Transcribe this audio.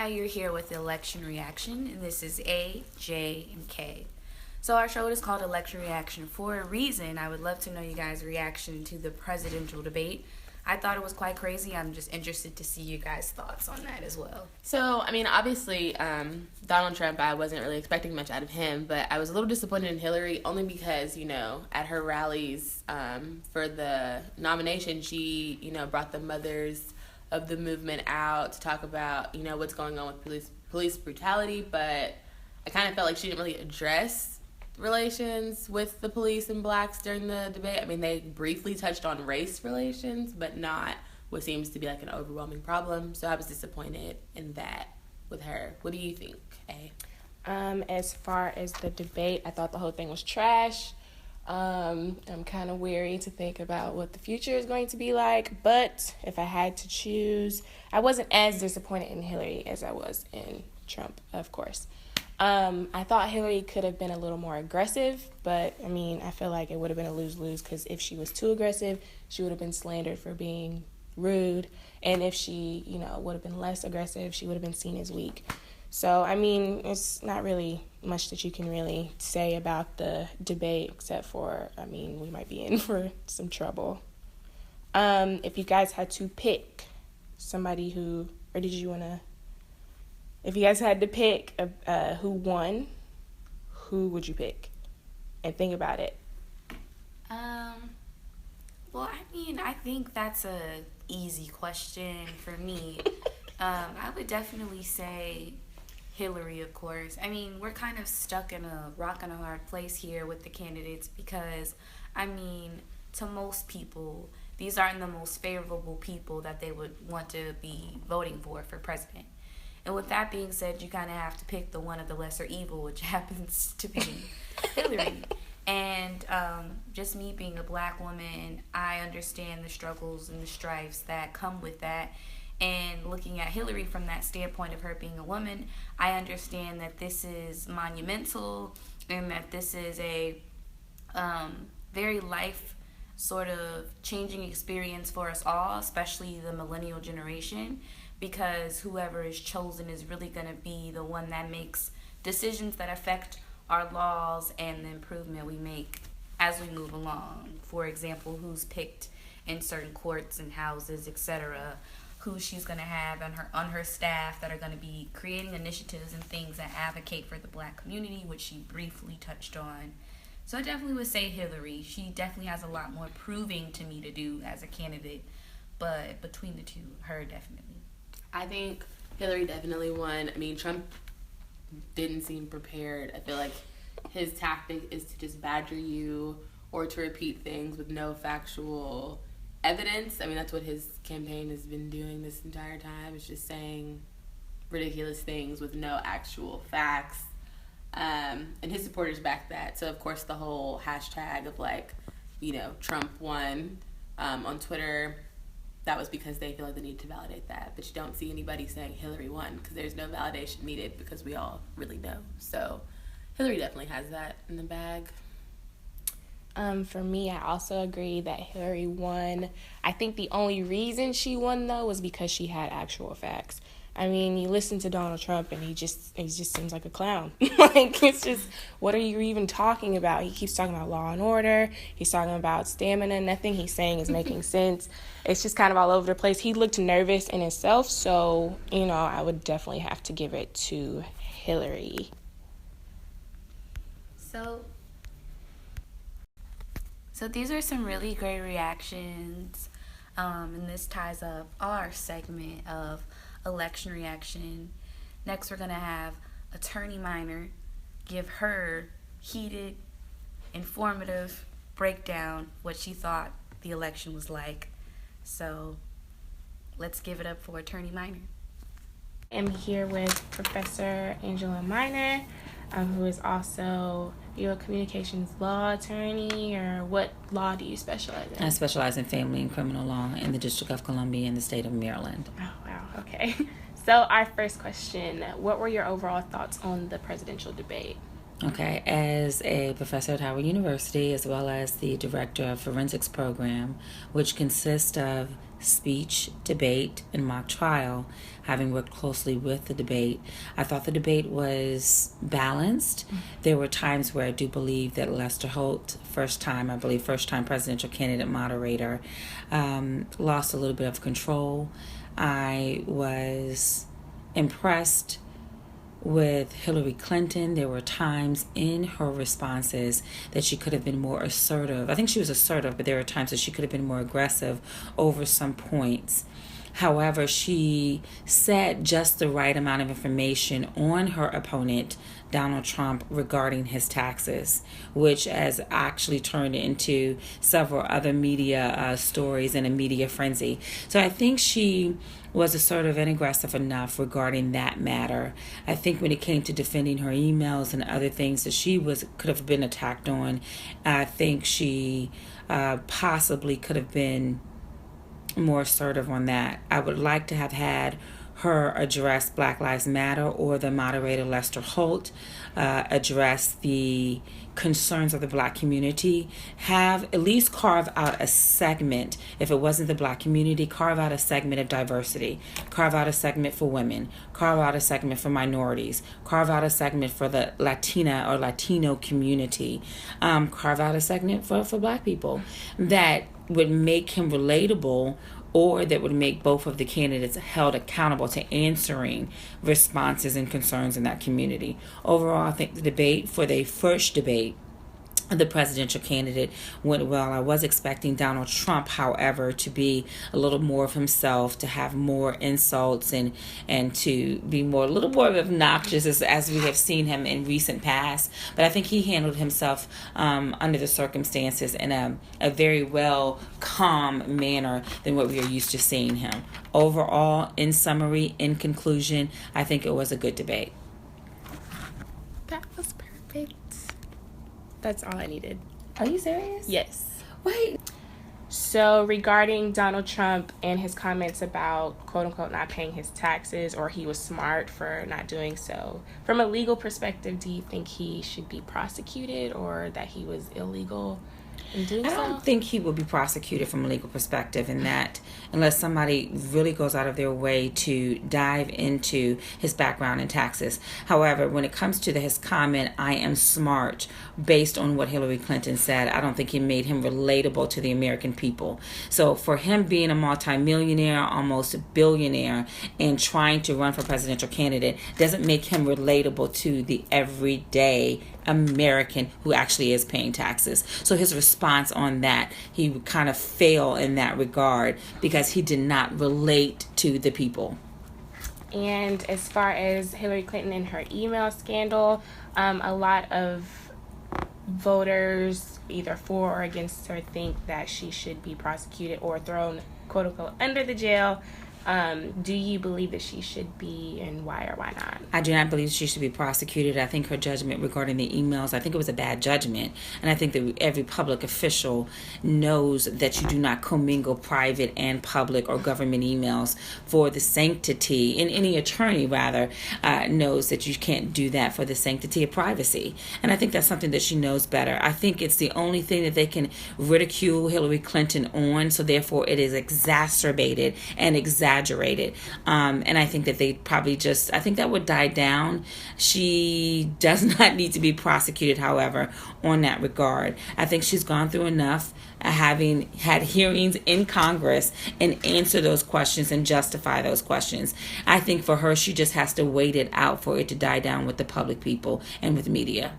Hi, you're here with Election Reaction, and this is A, J, and K. So our show is called Election Reaction for a reason. I would love to know you guys' reaction to the presidential debate. I thought it was quite crazy. I'm just interested to see you guys' thoughts on that as well. So, I mean, obviously, Donald Trump, I wasn't really expecting much out of him, but I was a little disappointed in Hillary only because, at her rallies for the nomination, she, brought the mothers of the movement out to talk about, what's going on with police brutality, but I kind of felt like she didn't really address relations with the police and blacks during the debate. I mean, they briefly touched on race relations, but not what seems to be like an overwhelming problem. So I was disappointed in that with her. What do you think, A? As far as the debate, I thought the whole thing was trash. I'm kind of weary to think about what the future is going to be like, but if I had to choose, I wasn't as disappointed in Hillary as I was in Trump, of course. I thought Hillary could have been a little more aggressive, but, I feel like it would have been a lose-lose because if she was too aggressive, she would have been slandered for being rude, and if she, would have been less aggressive, she would have been seen as weak. So, it's not really much that you can really say about the debate except for, we might be in for some trouble. If you guys had to pick somebody who, or did you want to... If you guys had to pick who won, who would you pick? And think about it. Well, I think that's a easy question for me. I would definitely say Hillary, of course. We're kind of stuck in a rock and a hard place here with the candidates because, to most people, these aren't the most favorable people that they would want to be voting for president. And with that being said, you kind of have to pick the one of the lesser evil, which happens to be Hillary. And just me being a black woman, I understand the struggles and the strifes that come with that. And looking at Hillary from that standpoint of her being a woman, I understand that this is monumental and that this is a very life sort of changing experience for us all, especially the millennial generation, because whoever is chosen is really going to be the one that makes decisions that affect our laws and the improvement we make as we move along. For example, who's picked in certain courts and houses, etc., who she's going to have on her staff that are going to be creating initiatives and things that advocate for the black community, which she briefly touched on. So I definitely would say Hillary. She definitely has a lot more proving to me to do as a candidate, but between the two, her definitely. I think Hillary definitely won. Trump didn't seem prepared. I feel like his tactic is to just badger you or to repeat things with no factual evidence. That's what his campaign has been doing this entire time. It's just saying ridiculous things with no actual facts. And his supporters back that. So, of course, the whole hashtag of, Trump won on Twitter, that was because they feel like they need to validate that. But you don't see anybody saying Hillary won because there's no validation needed because we all really know. So Hillary definitely has that in the bag. For me, I also agree that Hillary won. I think the only reason she won, though, was because she had actual facts. You listen to Donald Trump and he just seems like a clown. It's just, what are you even talking about? He keeps talking about law and order. He's talking about stamina. Nothing he's saying is making sense. It's just kind of all over the place. He looked nervous in himself, so, I would definitely have to give it to Hillary. So these are some really great reactions, and this ties up our segment of election reaction. Next, we're going to have Attorney Minor give her heated, informative breakdown what she thought the election was like. So let's give it up for Attorney Minor. I'm here with Professor Angela Minor, who is also a communications law attorney, or what law do you specialize in? I specialize in family and criminal law in the District of Columbia in the state of Maryland. Oh, wow. Okay. So our first question, what were your overall thoughts on the presidential debate? Okay, as a professor at Howard University, as well as the director of forensics program, which consists of speech, debate, and mock trial, having worked closely with the debate, I thought the debate was balanced. There were times where I do believe that Lester Holt, first time presidential candidate moderator, lost a little bit of control. I was impressed with Hillary Clinton. There were times in her responses that she could have been more assertive. I think she was assertive, but there were times that she could have been more aggressive over some points. However, she said just the right amount of information on her opponent, Donald Trump, regarding his taxes, which has actually turned into several other media stories and a media frenzy. So I think she was assertive and aggressive enough regarding that matter. I think when it came to defending her emails and other things that could have been attacked on, I think she possibly could have been more assertive on that. I would like to have had her address Black Lives Matter, or the moderator Lester Holt address the concerns of the Black community. Have at least carve out a segment. If it wasn't the Black community, carve out a segment of diversity. Carve out a segment for women. Carve out a segment for minorities. Carve out a segment for the Latina or Latino community. Carve out a segment for Black people that would make him relatable, or that would make both of the candidates held accountable to answering responses and concerns in that community. Overall, I think for the first debate, the presidential candidate went well. I was expecting Donald Trump, however, to be a little more of himself, to have more insults and to be a little more obnoxious as we have seen him in recent past. But I think he handled himself under the circumstances in a very well calm manner than what we are used to seeing him. Overall, in summary, in conclusion, I think it was a good debate. That was perfect. That's all I needed. Are you serious? Yes. Wait. So regarding Donald Trump and his comments about quote unquote not paying his taxes, or he was smart for not doing so, from a legal perspective, do you think he should be prosecuted, or that he was illegal in doing so? I don't think he will be prosecuted from a legal perspective in that, unless somebody really goes out of their way to dive into his background in taxes. However, when it comes to his comment, I am smart, based on what Hillary Clinton said, I don't think he made him relatable to the American people. So for him being a multimillionaire, almost a billionaire, and trying to run for presidential candidate doesn't make him relatable to the everyday American who actually is paying taxes. So his response on that, he would kind of fail in that regard because he did not relate to the people. And as far as Hillary Clinton and her email scandal, a lot of voters, either for or against her, think that she should be prosecuted or thrown, quote unquote, under the jail. Do you believe that she should be, and why or why not? I do not believe she should be prosecuted. I think her judgment regarding the emails, I think it was a bad judgment. And I think that every public official knows that you do not commingle private and public or government emails for the sanctity, and any attorney rather knows that you can't do that for the sanctity of privacy. And I think that's something that she knows better. I think it's the only thing that they can ridicule Hillary Clinton on, so therefore it is exacerbated and exaggerated. And I think that they probably I think that would die down. She does not need to be prosecuted, however, on that regard. I think she's gone through enough, having had hearings in Congress, and answer those questions and justify those questions. I think for her, she just has to wait it out for it to die down with the public people and with media.